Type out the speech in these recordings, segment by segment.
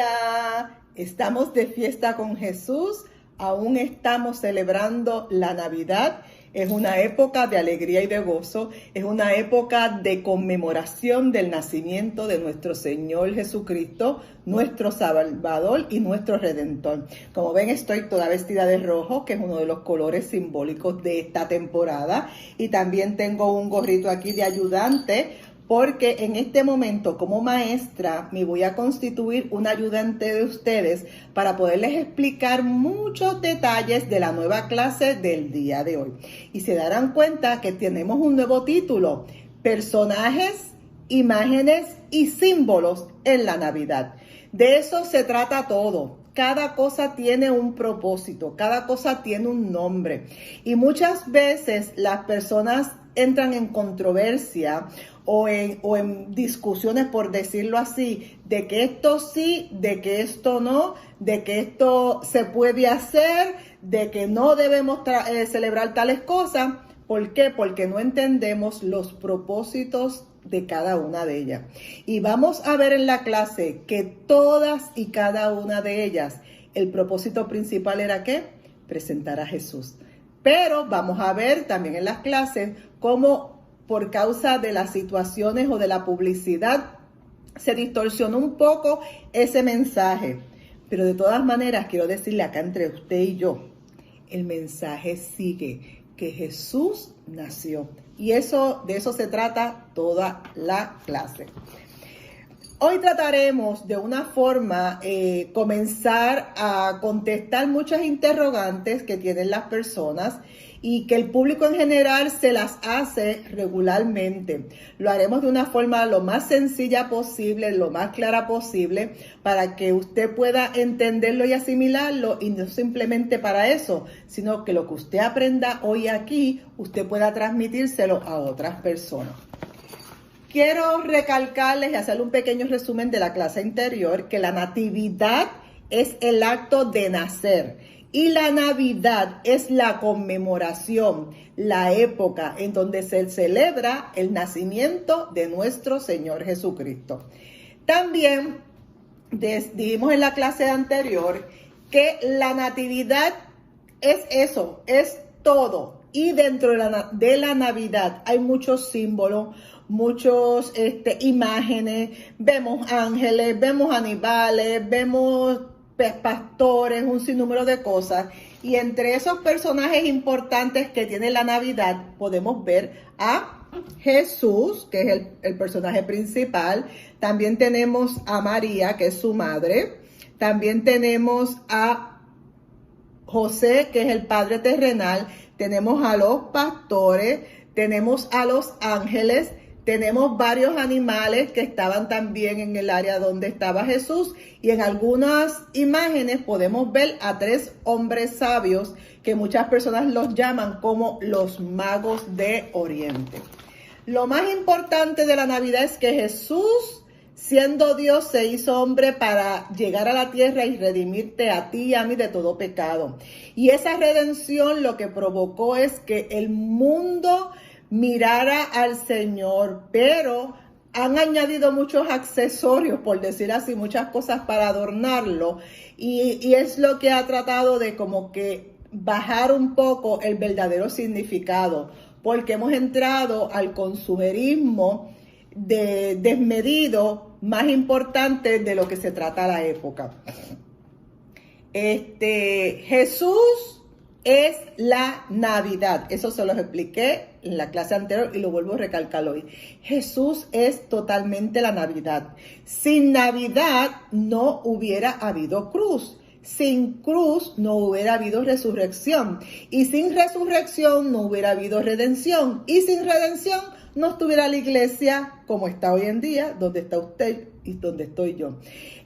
Hola, estamos de fiesta con Jesús, aún estamos celebrando la Navidad. Es una época de alegría y de gozo, es una época de conmemoración del nacimiento de nuestro Señor Jesucristo, nuestro Salvador y nuestro Redentor. Como ven, estoy toda vestida de rojo, que es uno de los colores simbólicos de esta temporada, y también tengo un gorrito aquí de ayudante, porque en este momento como maestra me voy a constituir una ayudante de ustedes para poderles explicar muchos detalles de la nueva clase del día de hoy. Y se darán cuenta que tenemos un nuevo título: Personajes, Imágenes y Símbolos en la Navidad. De eso se trata todo. Cada cosa tiene un propósito, cada cosa tiene un nombre. Y muchas veces las personas entran en controversia o en discusiones, por decirlo así, de que esto sí, de que esto no, de que esto se puede hacer, de que no debemos celebrar tales cosas. ¿Por qué? Porque no entendemos los propósitos de cada una de ellas. Y vamos a ver en la clase que todas y cada una de ellas, el propósito principal era ¿qué? Presentar a Jesús. Pero vamos a ver también en las clases cómo por causa de las situaciones o de la publicidad se distorsionó un poco ese mensaje. Pero de todas maneras quiero decirle acá entre usted y yo, el mensaje sigue, que Jesús nació. Y de eso se trata toda la clase. Hoy trataremos de una forma comenzar a contestar muchas interrogantes que tienen las personas y que el público en general se las hace regularmente. Lo haremos de una forma lo más sencilla posible, lo más clara posible, para que usted pueda entenderlo y asimilarlo, y no simplemente para eso, sino que lo que usted aprenda hoy aquí, usted pueda transmitírselo a otras personas. Quiero recalcarles y hacer un pequeño resumen de la clase anterior, que la natividad es el acto de nacer y la Navidad es la conmemoración, la época en donde se celebra el nacimiento de nuestro Señor Jesucristo. También dijimos en la clase anterior que la natividad es eso, es todo. Y dentro de la Navidad hay muchos símbolos, muchas imágenes, vemos ángeles, vemos animales, vemos pastores, un sinnúmero de cosas. Y entre esos personajes importantes que tiene la Navidad podemos ver a Jesús, que es el personaje principal. También tenemos a María, que es su madre. También tenemos a José, que es el padre terrenal. Tenemos a los pastores, tenemos a los ángeles, tenemos varios animales que estaban también en el área donde estaba Jesús, y en algunas imágenes podemos ver a 3 hombres sabios que muchas personas los llaman como los magos de Oriente. Lo más importante de la Navidad es que Jesús, siendo Dios, se hizo hombre para llegar a la tierra y redimirte a ti y a mí de todo pecado. Y esa redención lo que provocó es que el mundo mirara al Señor, pero han añadido muchos accesorios, por decir así, muchas cosas para adornarlo, y es lo que ha tratado de como que bajar un poco el verdadero significado, porque hemos entrado al consumerismo desmedido, más importante de lo que se trata la época. Jesús es la Navidad. Eso se los expliqué en la clase anterior y lo vuelvo a recalcar hoy. Jesús es totalmente la Navidad. Sin Navidad no hubiera habido cruz. Sin cruz no hubiera habido resurrección. Y sin resurrección no hubiera habido redención. Y sin redención no estuviera la iglesia como está hoy en día, donde está usted y donde estoy yo.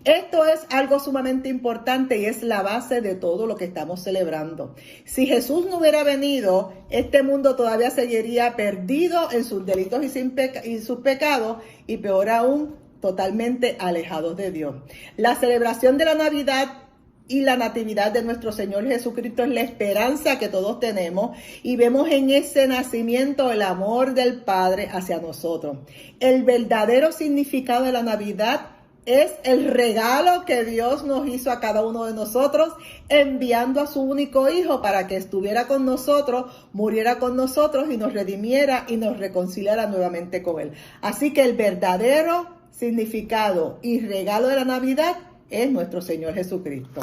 Esto es algo sumamente importante y es la base de todo lo que estamos celebrando. Si Jesús no hubiera venido, este mundo todavía seguiría perdido en sus delitos y sus pecados, y peor aún, totalmente alejados de Dios. La celebración de la Navidad y la natividad de nuestro Señor Jesucristo es la esperanza que todos tenemos, y vemos en ese nacimiento el amor del Padre hacia nosotros. El verdadero significado de la Navidad Es el regalo que Dios nos hizo a cada uno de nosotros, enviando a su único Hijo para que estuviera con nosotros, muriera con nosotros y nos redimiera y nos reconciliara nuevamente con Él. Así que el verdadero significado y regalo de la Navidad es nuestro Señor Jesucristo.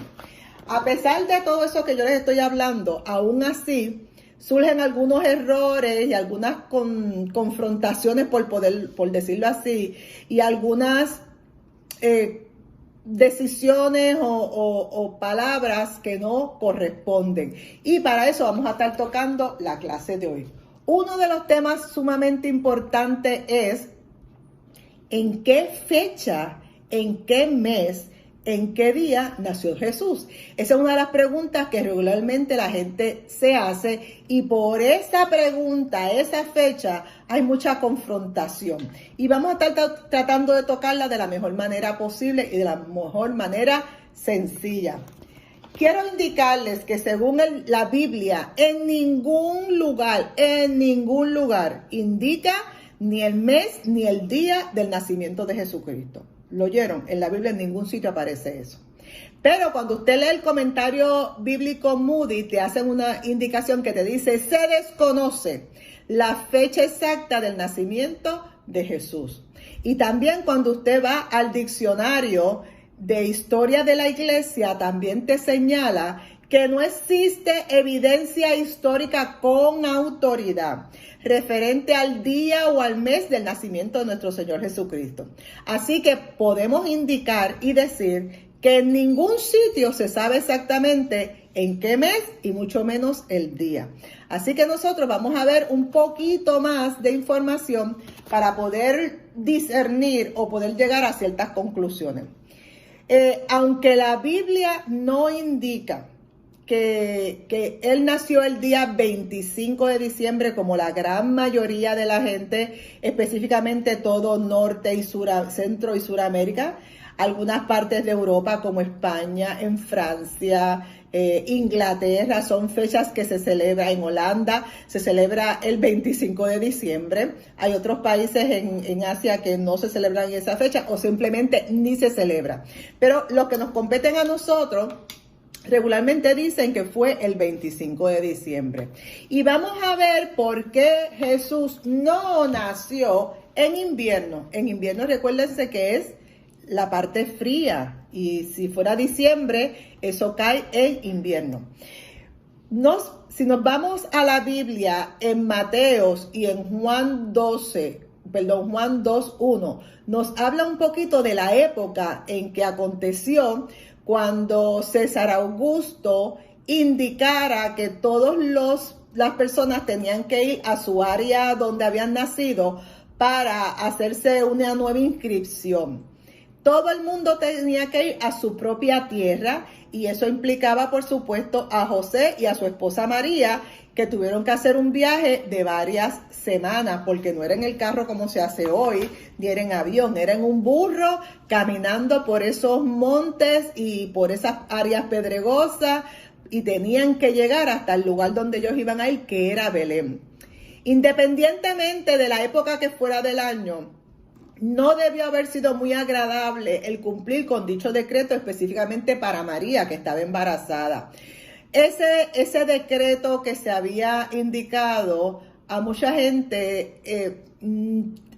A pesar de todo eso que yo les estoy hablando, aún así surgen algunos errores y algunas confrontaciones, por decirlo así, y algunas decisiones o palabras que no corresponden. Y para eso vamos a estar tocando la clase de hoy. Uno de los temas sumamente importantes es en qué fecha, en qué mes, en qué día nació Jesús. Esa es una de las preguntas que regularmente la gente se hace, y por esa pregunta, esa fecha, hay mucha confrontación. Y vamos a estar tratando de tocarla de la mejor manera posible y de la mejor manera sencilla. Quiero indicarles que según la Biblia, en ningún lugar indica ni el mes ni el día del nacimiento de Jesucristo. ¿Lo oyeron? En la Biblia en ningún sitio aparece eso. Pero cuando usted lee el comentario bíblico Moody, te hacen una indicación que te dice: se desconoce la fecha exacta del nacimiento de Jesús. Y también cuando usted va al diccionario de historia de la iglesia, también te señala que no existe evidencia histórica con autoridad referente al día o al mes del nacimiento de nuestro Señor Jesucristo. Así que podemos indicar y decir que en ningún sitio se sabe exactamente en qué mes y mucho menos el día. Así que nosotros vamos a ver un poquito más de información para poder discernir o poder llegar a ciertas conclusiones. Aunque la Biblia no indica que él nació el día 25 de diciembre, como la gran mayoría de la gente, específicamente todo norte y centro y suramérica, algunas partes de Europa como España, en Francia, Inglaterra, son fechas que se celebra en Holanda, se celebra el 25 de diciembre. Hay otros países en Asia que no se celebran esa fecha o simplemente ni se celebra. Pero lo que nos competen a nosotros regularmente dicen que fue el 25 de diciembre. Y vamos a ver por qué Jesús no nació en invierno. En invierno, recuérdense que es la parte fría. Y si fuera diciembre, eso cae en invierno. Si nos vamos a la Biblia, en Mateos y en Juan 2:1, nos habla un poquito de la época en que aconteció cuando César Augusto indicara que todas las personas tenían que ir a su área donde habían nacido para hacerse una nueva inscripción. Todo el mundo tenía que ir a su propia tierra, y eso implicaba, por supuesto, a José y a su esposa María, que tuvieron que hacer un viaje de varias semanas, porque no era en el carro como se hace hoy, ni era en avión, era en un burro, caminando por esos montes y por esas áreas pedregosas, y tenían que llegar hasta el lugar donde ellos iban a ir, que era Belén. Independientemente de la época que fuera del año, no debió haber sido muy agradable el cumplir con dicho decreto, específicamente para María, que estaba embarazada. Ese decreto que se había indicado, a mucha gente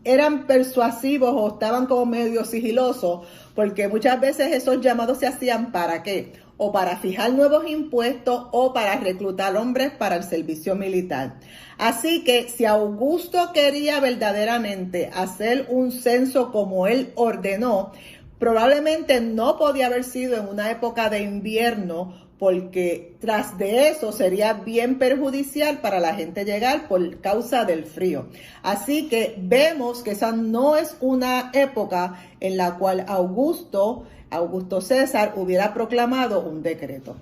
eran persuasivos o estaban como medio sigilosos, porque muchas veces esos llamados se hacían ¿para qué? O para fijar nuevos impuestos o para reclutar hombres para el servicio militar. Así que si Augusto quería verdaderamente hacer un censo como él ordenó, probablemente no podía haber sido en una época de invierno, porque tras de eso sería bien perjudicial para la gente llegar por causa del frío. Así que vemos que esa no es una época en la cual Augusto César hubiera proclamado un decreto.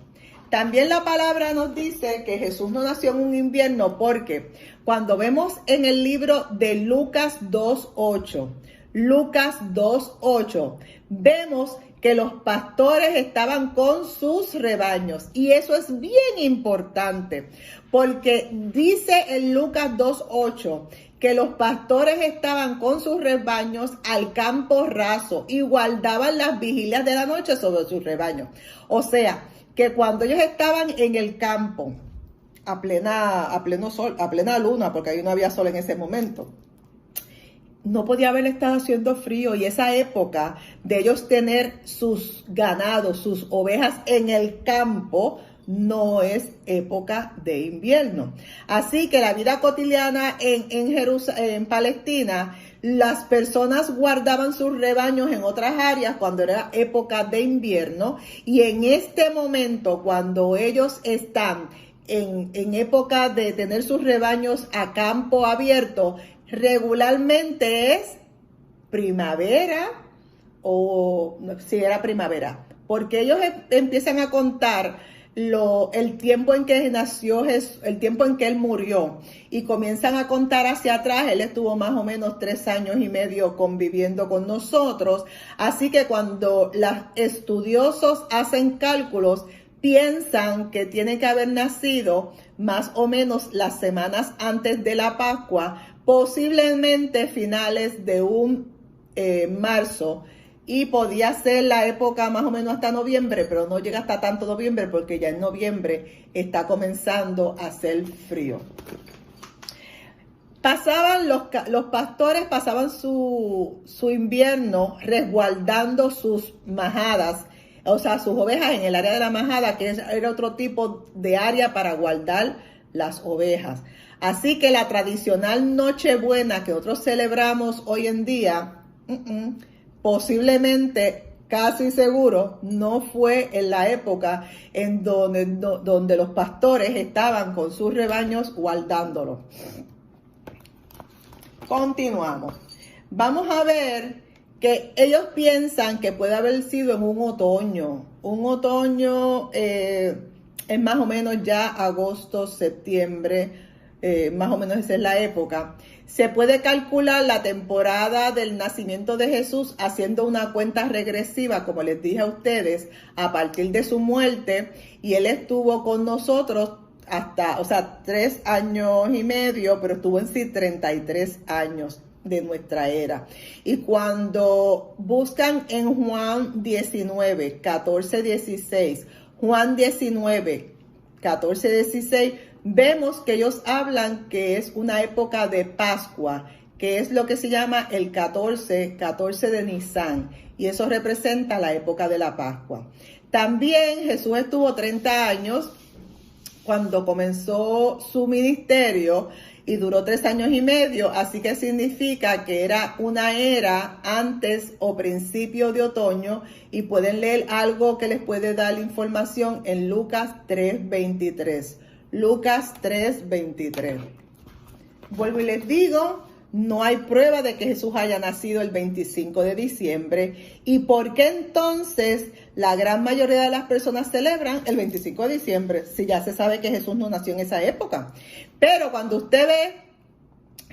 También la palabra nos dice que Jesús no nació en un invierno, porque cuando vemos en el libro de Lucas 2:8, vemos que los pastores estaban con sus rebaños. Y eso es bien importante, porque dice en Lucas 2:8 que los pastores estaban con sus rebaños al campo raso y guardaban las vigilias de la noche sobre sus rebaños. O sea, que cuando ellos estaban en el campo, a pleno sol, a plena luna, porque ahí no había sol en ese momento, no podía haber estado haciendo frío, y esa época de ellos tener sus ganados, sus ovejas en el campo, no es época de invierno. Así que la vida cotidiana en Palestina, las personas guardaban sus rebaños en otras áreas cuando era época de invierno, y en este momento, cuando ellos están en época de tener sus rebaños a campo abierto, regularmente es primavera, o si era primavera, porque ellos empiezan a contar el tiempo en que nació Jesús, el tiempo en que él murió, y comienzan a contar hacia atrás. Él estuvo más o menos 3 años y medio conviviendo con nosotros, así que cuando los estudiosos hacen cálculos, piensan que tiene que haber nacido más o menos las semanas antes de la Pascua, posiblemente finales de un marzo, y podía ser la época más o menos hasta noviembre, pero no llega hasta tanto noviembre, porque ya en noviembre está comenzando a hacer frío. Los pastores pasaban su invierno resguardando sus majadas, o sea, sus ovejas en el área de la majada, que era otro tipo de área para guardar las ovejas. Así que la tradicional Nochebuena que nosotros celebramos hoy en día, posiblemente, casi seguro, no fue en la época en donde los pastores estaban con sus rebaños guardándolos. Continuamos. Vamos a ver que ellos piensan que puede haber sido en un otoño. Un otoño es más o menos ya agosto, septiembre, más o menos esa es la época. Se puede calcular la temporada del nacimiento de Jesús haciendo una cuenta regresiva, como les dije a ustedes, a partir de su muerte, y él estuvo con nosotros hasta, 3 años y medio, pero estuvo en sí 33 años de nuestra era. Y cuando buscan en Juan 19, 14, 16, Juan 19, 14, 16, vemos que ellos hablan que es una época de Pascua, que es lo que se llama el 14 de Nisan, y eso representa la época de la Pascua. También Jesús estuvo 30 años cuando comenzó su ministerio, y duró 3 años y medio, así que significa que era una era antes o principio de otoño, y pueden leer algo que les puede dar información en Lucas 3:23. Lucas 3:23. Vuelvo y les digo, no hay prueba de que Jesús haya nacido el 25 de diciembre. ¿Y por qué entonces la gran mayoría de las personas celebran el 25 de diciembre? Si ya se sabe que Jesús no nació en esa época. Pero cuando usted ve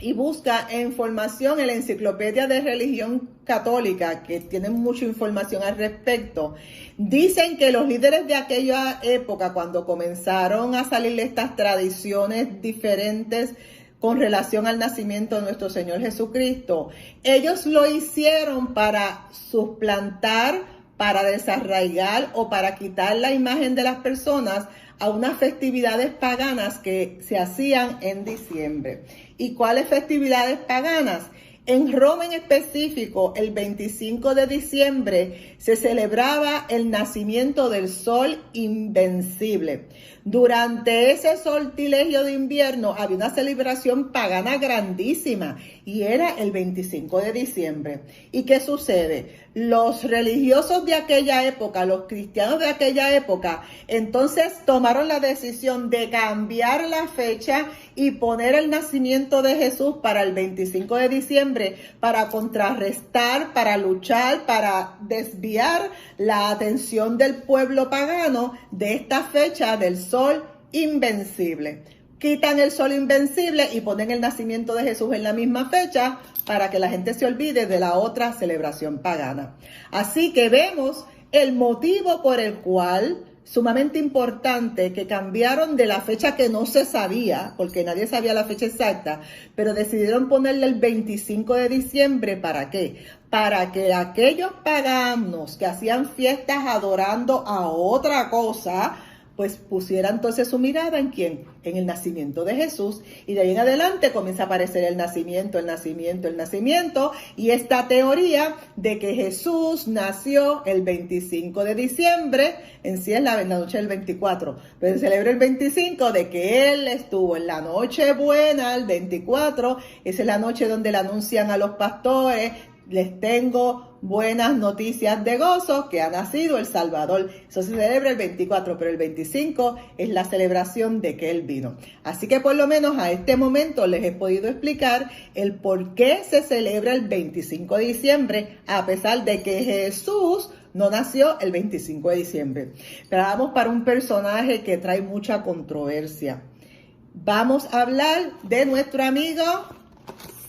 y busca información en la Enciclopedia de Religión Católica, que tiene mucha información al respecto, dicen que los líderes de aquella época, cuando comenzaron a salir estas tradiciones diferentes con relación al nacimiento de nuestro Señor Jesucristo, ellos lo hicieron para suplantar, para desarraigar o para quitar la imagen de las personas a unas festividades paganas que se hacían en diciembre. ¿Y cuáles festividades paganas? En Roma en específico, el 25 de diciembre se celebraba el nacimiento del sol invencible. Durante ese sortilegio de invierno había una celebración pagana grandísima, y era el 25 de diciembre. ¿Y qué sucede? Los religiosos de aquella época, los cristianos de aquella época, entonces tomaron la decisión de cambiar la fecha y poner el nacimiento de Jesús para el 25 de diciembre, para contrarrestar, para luchar, para desviar la atención del pueblo pagano de esta fecha del sol invencible. Quitan el sol invencible y ponen el nacimiento de Jesús en la misma fecha para que la gente se olvide de la otra celebración pagana. Así que vemos el motivo por el cual, sumamente importante, que cambiaron de la fecha que no se sabía, porque nadie sabía la fecha exacta, pero decidieron ponerle el 25 de diciembre, ¿para qué? Para que aquellos paganos que hacían fiestas adorando a otra cosa, pues pusiera entonces su mirada ¿en quién? En el nacimiento de Jesús. Y de ahí en adelante comienza a aparecer el nacimiento, y esta teoría de que Jesús nació el 25 de diciembre, en sí es la noche del 24, pero se celebra el 25 de que Él estuvo en la noche buena, el 24, esa es la noche donde le anuncian a los pastores, les tengo buenas noticias de gozo, que ha nacido el Salvador. Eso se celebra el 24, pero el 25 es la celebración de que Él vino. Así que por lo menos a este momento les he podido explicar el por qué se celebra el 25 de diciembre, a pesar de que Jesús no nació el 25 de diciembre. Pero vamos para un personaje que trae mucha controversia. Vamos a hablar de nuestro amigo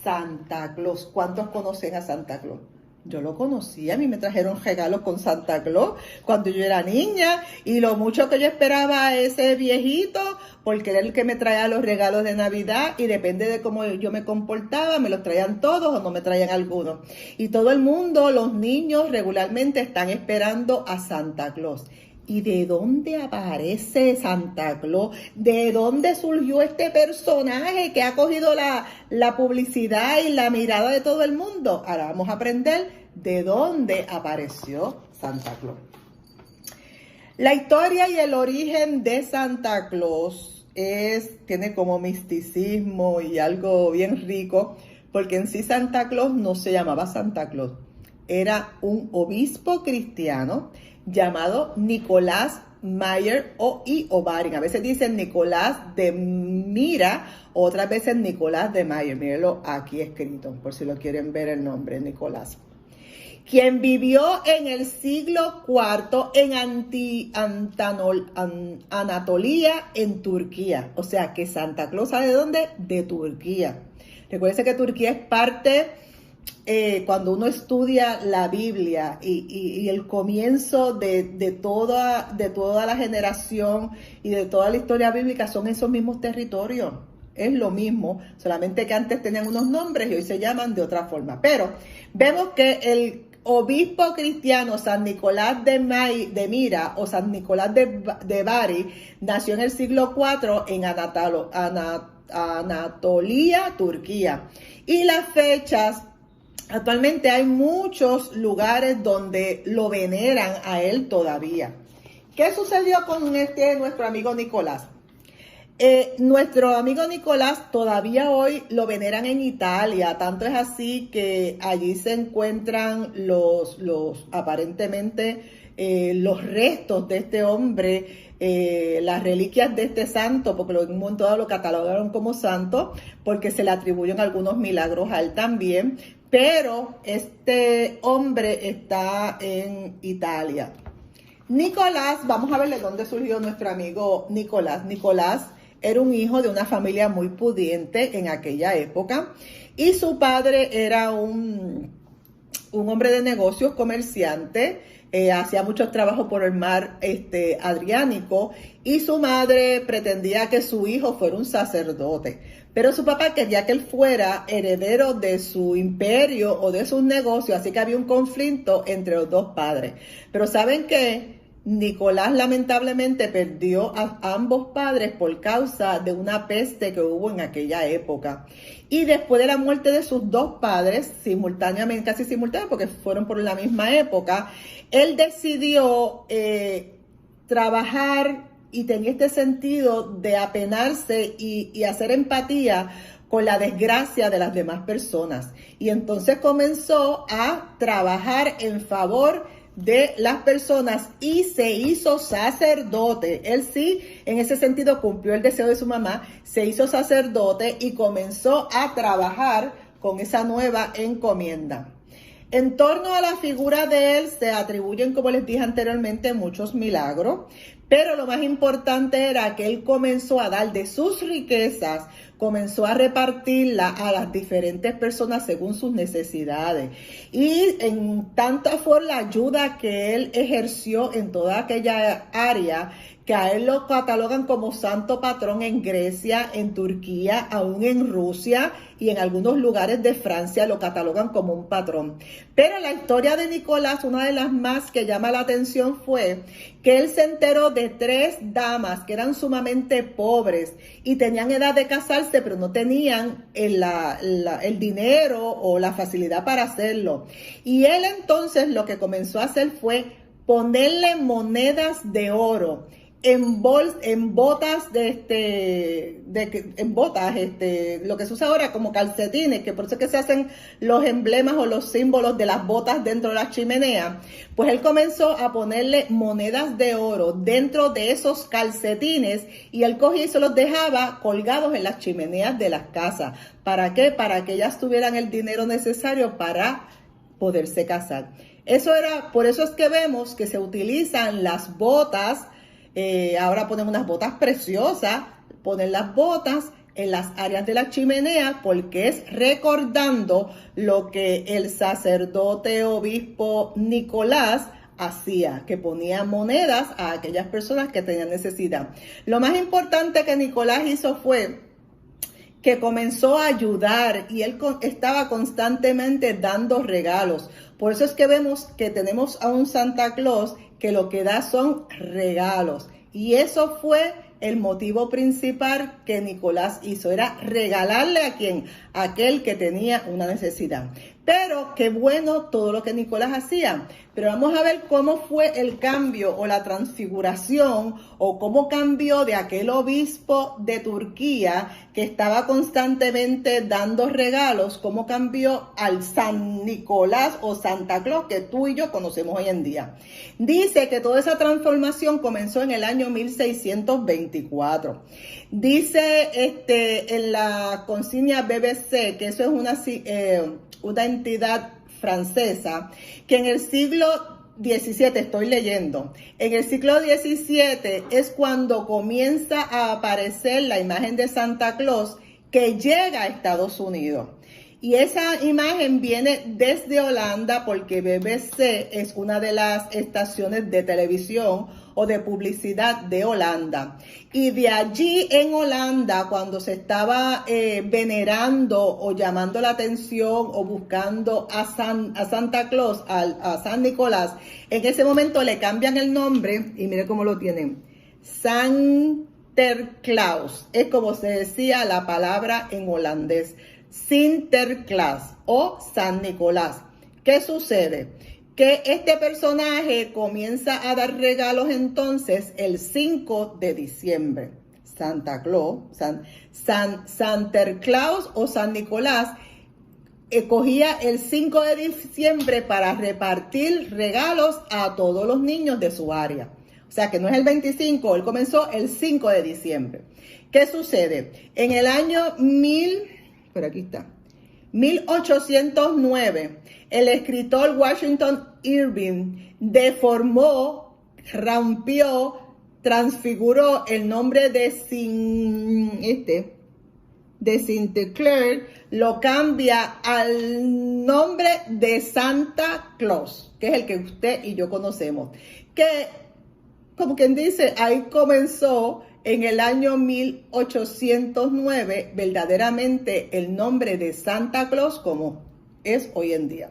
Santa Claus. ¿Cuántos conocen a Santa Claus? Yo lo conocí, a mí me trajeron regalos con Santa Claus cuando yo era niña, y lo mucho que yo esperaba a ese viejito, porque era el que me traía los regalos de Navidad, y depende de cómo yo me comportaba, me los traían todos o no me traían algunos. Y todo el mundo, los niños regularmente están esperando a Santa Claus. ¿Y de dónde aparece Santa Claus? ¿De dónde surgió este personaje que ha cogido la publicidad y la mirada de todo el mundo? Ahora vamos a aprender de dónde apareció Santa Claus. La historia y el origen de Santa Claus tiene como misticismo y algo bien rico, porque en sí Santa Claus no se llamaba Santa Claus. Era un obispo cristiano llamado Nicolás Mayer o Obarin. A veces dicen Nicolás de Mira, otras veces Nicolás de Mayer. Mírenlo aquí escrito, por si lo quieren ver el nombre, Nicolás. Quien vivió en el siglo IV en Anatolia, en Turquía. O sea, que Santa Claus, ¿sabe de dónde? De Turquía. Recuerden que Turquía es parte... cuando uno estudia la Biblia y el comienzo de toda la generación y de toda la historia bíblica son esos mismos territorios. Es lo mismo, solamente que antes tenían unos nombres y hoy se llaman de otra forma. Pero vemos que el obispo cristiano San Nicolás de Mira o San Nicolás de Bari nació en el siglo IV en Anatolia, Turquía. Y las fechas... Actualmente hay muchos lugares donde lo veneran a él todavía. ¿Qué sucedió con nuestro amigo Nicolás? Nuestro amigo Nicolás todavía hoy lo veneran en Italia. Tanto es así que allí se encuentran aparentemente los restos de este hombre, las reliquias de este santo, porque en un momento dado lo catalogaron como santo, porque se le atribuyen algunos milagros a él también. Pero este hombre está en Italia. Nicolás, vamos a ver de dónde surgió nuestro amigo Nicolás. Nicolás era un hijo de una familia muy pudiente en aquella época, y su padre era un hombre de negocios, comerciante, hacía muchos trabajos por el mar Adriático, y su madre pretendía que su hijo fuera un sacerdote. Pero su papá quería que él fuera heredero de su imperio o de sus negocios, así que había un conflicto entre los dos padres. Pero ¿saben qué? Nicolás lamentablemente perdió a ambos padres por causa de una peste que hubo en aquella época. Y después de la muerte de sus dos padres, casi simultáneamente, porque fueron por la misma época, él decidió trabajar y tenía este sentido de apenarse y hacer empatía con la desgracia de las demás personas. Y entonces comenzó a trabajar en favor de las personas y se hizo sacerdote. Él sí, en ese sentido, cumplió el deseo de su mamá, se hizo sacerdote y comenzó a trabajar con esa nueva encomienda. En torno a la figura de él se atribuyen, como les dije anteriormente, muchos milagros, pero lo más importante era que él comenzó a dar de sus riquezas, comenzó a repartirla a las diferentes personas según sus necesidades. Y en tanta fue la ayuda que él ejerció en toda aquella área, que a él lo catalogan como santo patrón en Grecia, en Turquía, aún en Rusia y en algunos lugares de Francia lo catalogan como un patrón. Pero la historia de Nicolás, una de las más que llama la atención, fue que él se enteró de 3 damas que eran sumamente pobres y tenían edad de casarse, pero no tenían el dinero o la facilidad para hacerlo. Y él entonces lo que comenzó a hacer fue ponerle monedas de oro en botas lo que se usa ahora como calcetines, que por eso es que se hacen los emblemas o los símbolos de las botas dentro de la chimenea. Pues él comenzó a ponerle monedas de oro dentro de esos calcetines y él cogía y se los dejaba colgados en las chimeneas de las casas. ¿Para qué? Para que ellas tuvieran el dinero necesario para poderse casar. Por eso es que vemos que se utilizan las botas. Ahora ponen unas botas preciosas, ponen las botas en las áreas de la chimenea porque es recordando lo que el sacerdote obispo Nicolás hacía, que ponía monedas a aquellas personas que tenían necesidad. Lo más importante que Nicolás hizo fue que comenzó a ayudar y él estaba constantemente dando regalos. Por eso es que vemos que tenemos a un Santa Claus que lo que da son regalos. Y eso fue el motivo principal que Nicolás hizo, era regalarle a quien, a aquel que tenía una necesidad. Pero qué bueno todo lo que Nicolás hacía. Pero vamos a ver cómo fue el cambio o la transfiguración o cómo cambió de aquel obispo de Turquía que estaba constantemente dando regalos, cómo cambió al San Nicolás o Santa Claus que tú y yo conocemos hoy en día. Dice que toda esa transformación comenzó en el año 1624. Dice en la consigna BBC, que eso es una entidad francesa, que en el siglo XVII, estoy leyendo, en el siglo XVII es cuando comienza a aparecer la imagen de Santa Claus que llega a Estados Unidos. Y esa imagen viene desde Holanda porque BBC es una de las estaciones de televisión o de publicidad de Holanda. Y de allí en Holanda, cuando se estaba venerando o llamando la atención o buscando a Santa Claus, a San Nicolás, en ese momento le cambian el nombre y mire cómo lo tienen. Sinterklaas, es como se decía la palabra en holandés. Sinterklaas o San Nicolás. ¿Qué sucede? Que este personaje comienza a dar regalos entonces el 5 de diciembre. Santa Claus, Sinterklaas o San Nicolás cogía el 5 de diciembre para repartir regalos a todos los niños de su área. O sea que no es el 25, él comenzó el 5 de diciembre. ¿Qué sucede? En el año 1809, el escritor Washington Irving deformó, rompió, transfiguró el nombre de Sinterklaas, lo cambia al nombre de Santa Claus, que es el que usted y yo conocemos. Que, como quien dice, ahí comenzó en el año 1809 verdaderamente el nombre de Santa Claus como es hoy en día.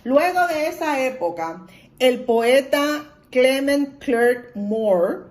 Luego de esa época, el poeta Clement Clarke Moore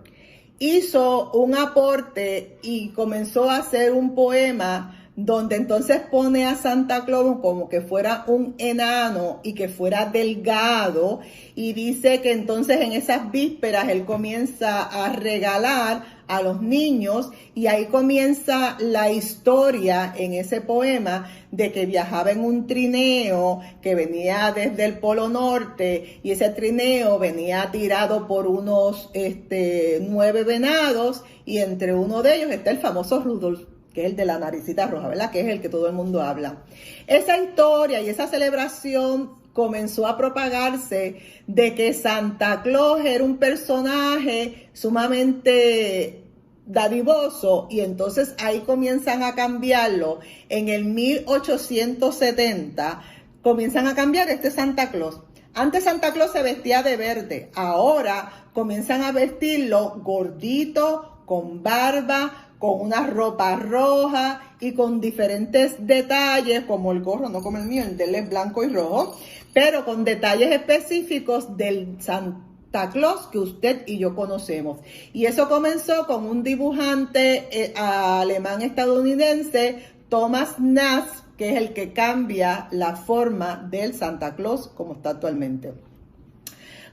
hizo un aporte y comenzó a hacer un poema donde entonces pone a Santa Claus como que fuera un enano y que fuera delgado, y dice que entonces en esas vísperas él comienza a regalar a los niños, y ahí comienza la historia en ese poema de que viajaba en un trineo que venía desde el Polo Norte, y ese trineo venía tirado por unos 9 venados, y entre uno de ellos está el famoso Rudolf, que es el de la naricita roja, ¿verdad? Que es el que todo el mundo habla. Esa historia y esa celebración comenzó a propagarse de que Santa Claus era un personaje sumamente dadivoso, y entonces ahí comienzan a cambiarlo. En el 1870 comienzan a cambiar este Santa Claus. Antes Santa Claus se vestía de verde, ahora comienzan a vestirlo gordito, con barba, con una ropa roja y con diferentes detalles, como el gorro, no como el mío, el de él es blanco y rojo, pero con detalles específicos del Santa Claus que usted y yo conocemos. Y eso comenzó con un dibujante alemán estadounidense, Thomas Nast, que es el que cambia la forma del Santa Claus como está actualmente.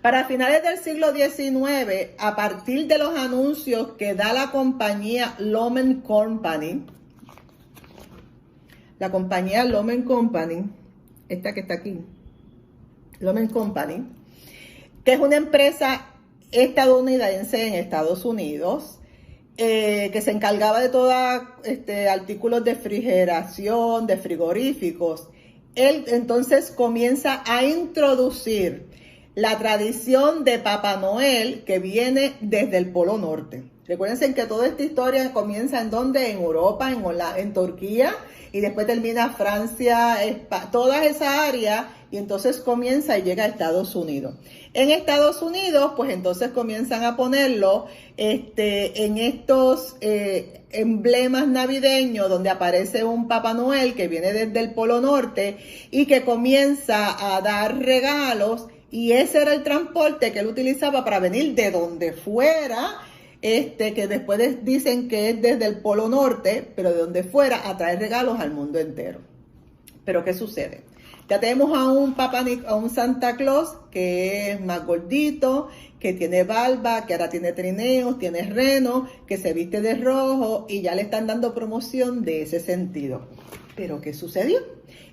Para finales del siglo XIX, a partir de los anuncios que da la compañía Lohmen Company, esta que está aquí, Lohmen Company, que es una empresa estadounidense en Estados Unidos, que se encargaba de todos artículos de refrigeración, de frigoríficos. Él entonces comienza a introducir la tradición de Papá Noel que viene desde el Polo Norte. Recuérdense que toda esta historia comienza en donde, en Europa, en Turquía, y después termina Francia, toda esa área, y entonces comienza y llega a Estados Unidos. En Estados Unidos, pues entonces comienzan a ponerlo en estos emblemas navideños donde aparece un Papá Noel que viene desde el Polo Norte y que comienza a dar regalos, y ese era el transporte que él utilizaba para venir de donde fuera, que después dicen que es desde el Polo Norte, pero de donde fuera, a traer regalos al mundo entero. Pero ¿qué sucede? Ya tenemos a un Santa Claus que es más gordito, que tiene barba, que ahora tiene trineos, tiene reno, que se viste de rojo, y ya le están dando promoción de ese sentido. Pero ¿qué sucedió?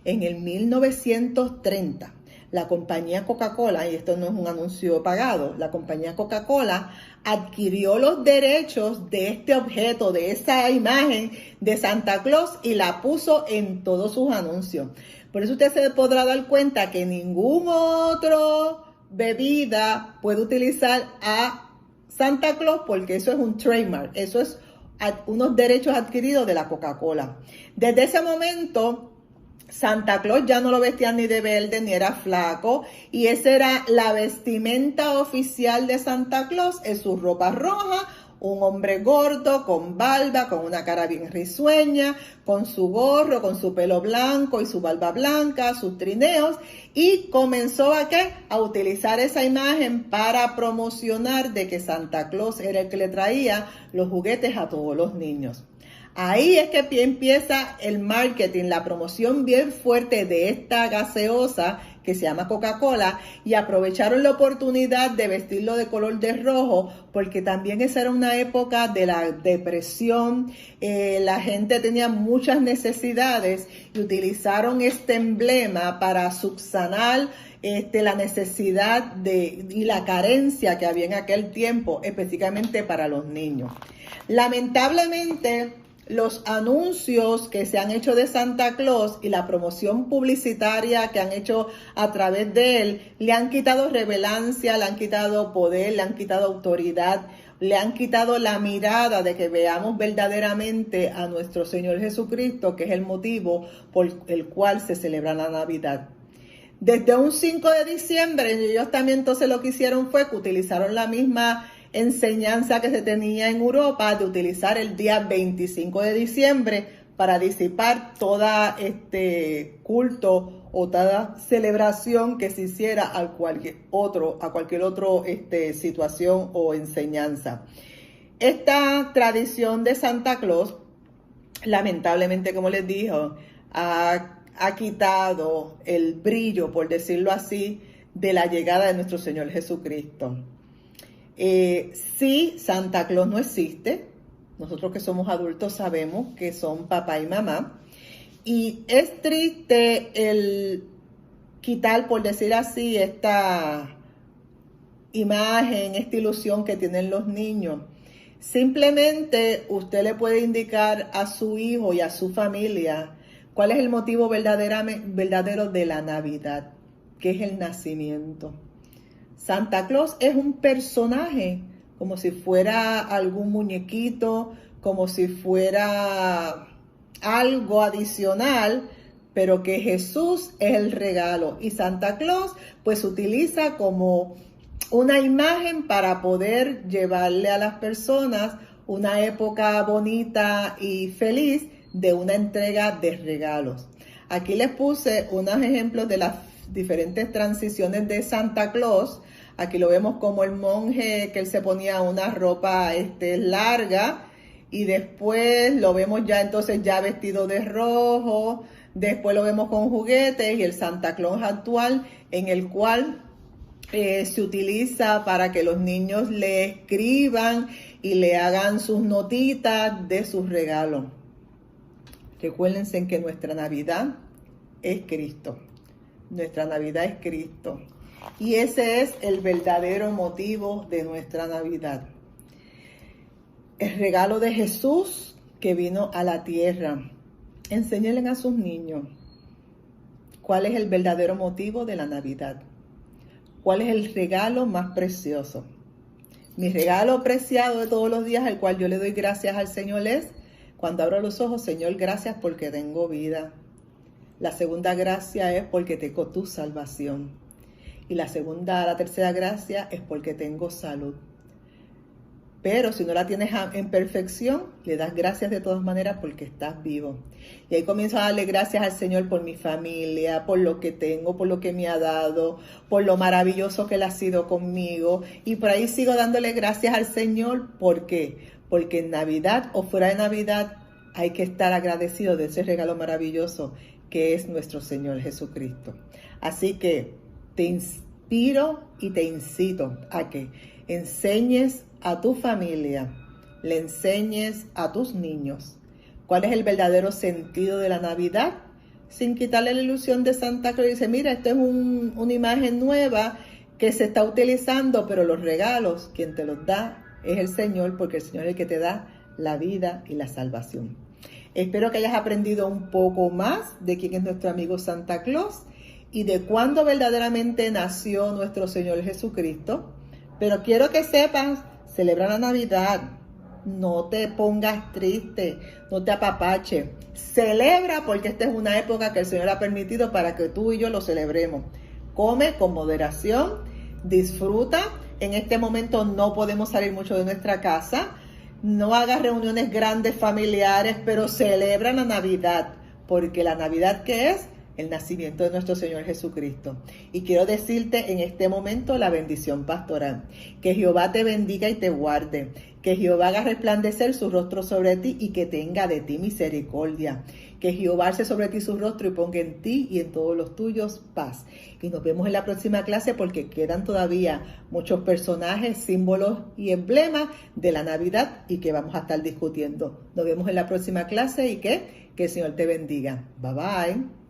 En el 1930, la compañía Coca-Cola, y esto no es un anuncio pagado, la compañía Coca-Cola adquirió los derechos de este objeto, de esta imagen de Santa Claus, y la puso en todos sus anuncios. Por eso usted se podrá dar cuenta que ningún otro bebida puede utilizar a Santa Claus, porque eso es un trademark, eso es unos derechos adquiridos de la Coca-Cola. Desde ese momento, Santa Claus ya no lo vestían ni de verde ni era flaco, y esa era la vestimenta oficial de Santa Claus, es su ropa roja, un hombre gordo, con barba, con una cara bien risueña, con su gorro, con su pelo blanco y su barba blanca, sus trineos, y comenzó a utilizar esa imagen para promocionar de que Santa Claus era el que le traía los juguetes a todos los niños. Ahí es que empieza el marketing, la promoción bien fuerte de esta gaseosa que se llama Coca-Cola, y aprovecharon la oportunidad de vestirlo de color de rojo, porque también esa era una época de la depresión, la gente tenía muchas necesidades y utilizaron este emblema para subsanar la necesidad y la carencia que había en aquel tiempo, específicamente para los niños. Lamentablemente, los anuncios que se han hecho de Santa Claus y la promoción publicitaria que han hecho a través de él le han quitado relevancia, le han quitado poder, le han quitado autoridad, le han quitado la mirada de que veamos verdaderamente a nuestro Señor Jesucristo, que es el motivo por el cual se celebra la Navidad. Desde un 5 de diciembre, ellos también entonces lo que hicieron fue que utilizaron la misma enseñanza que se tenía en Europa de utilizar el día 25 de diciembre para disipar toda culto o toda celebración que se hiciera a cualquier otro situación o enseñanza. Esta tradición de Santa Claus, lamentablemente, como les digo, ha quitado el brillo, por decirlo así, de la llegada de nuestro Señor Jesucristo. Sí, Santa Claus no existe. Nosotros que somos adultos sabemos que son papá y mamá. Y es triste el quitar, por decir así, esta imagen, esta ilusión que tienen los niños. Simplemente usted le puede indicar a su hijo y a su familia cuál es el motivo verdadero de la Navidad, que es el nacimiento. Santa Claus es un personaje como si fuera algún muñequito, como si fuera algo adicional, pero que Jesús es el regalo y Santa Claus pues se utiliza como una imagen para poder llevarle a las personas una época bonita y feliz de una entrega de regalos. Aquí les puse unos ejemplos de las diferentes transiciones de Santa Claus. Aquí lo vemos como el monje, que él se ponía una ropa larga, y después lo vemos ya entonces ya vestido de rojo. Después lo vemos con juguetes, y el Santa Claus actual, en el cual se utiliza para que los niños le escriban y le hagan sus notitas de sus regalos. Recuérdense en que nuestra Navidad es Cristo. Nuestra Navidad es Cristo. Y ese es el verdadero motivo de nuestra Navidad. El regalo de Jesús que vino a la tierra. Enséñenle a sus niños cuál es el verdadero motivo de la Navidad. ¿Cuál es el regalo más precioso? Mi regalo preciado de todos los días, al cual yo le doy gracias al Señor, es cuando abro los ojos: Señor, gracias porque tengo vida. La segunda gracia es porque tengo tu salvación. Y la tercera gracia es porque tengo salud. Pero si no la tienes en perfección, le das gracias de todas maneras porque estás vivo. Y ahí comienzo a darle gracias al Señor por mi familia, por lo que tengo, por lo que me ha dado, por lo maravilloso que Él ha sido conmigo. Y por ahí sigo dándole gracias al Señor. ¿Por qué? Porque en Navidad o fuera de Navidad hay que estar agradecido de ese regalo maravilloso que es nuestro Señor Jesucristo. Así que te inspiro y te incito a que enseñes a tu familia, le enseñes a tus niños cuál es el verdadero sentido de la Navidad, sin quitarle la ilusión de Santa Claus. Dice: mira, esto es una imagen nueva que se está utilizando, pero los regalos, quien te los da es el Señor, porque el Señor es el que te da la vida y la salvación. Espero que hayas aprendido un poco más de quién es nuestro amigo Santa Claus y de cuándo verdaderamente nació nuestro Señor Jesucristo. Pero quiero que sepas, celebra la Navidad, no te pongas triste, no te apapaches. Celebra, porque esta es una época que el Señor ha permitido para que tú y yo lo celebremos. Come con moderación, disfruta. En este momento no podemos salir mucho de nuestra casa. No hagas reuniones grandes familiares, pero celebra la Navidad, porque la Navidad, ¿qué es? El nacimiento de nuestro Señor Jesucristo. Y quiero decirte en este momento la bendición pastoral. Que Jehová te bendiga y te guarde. Que Jehová haga resplandecer su rostro sobre ti y que tenga de ti misericordia. Que Jehová alce sobre ti su rostro y ponga en ti y en todos los tuyos paz. Y nos vemos en la próxima clase, porque quedan todavía muchos personajes, símbolos y emblemas de la Navidad y que vamos a estar discutiendo. Nos vemos en la próxima clase y que el Señor te bendiga. Bye bye.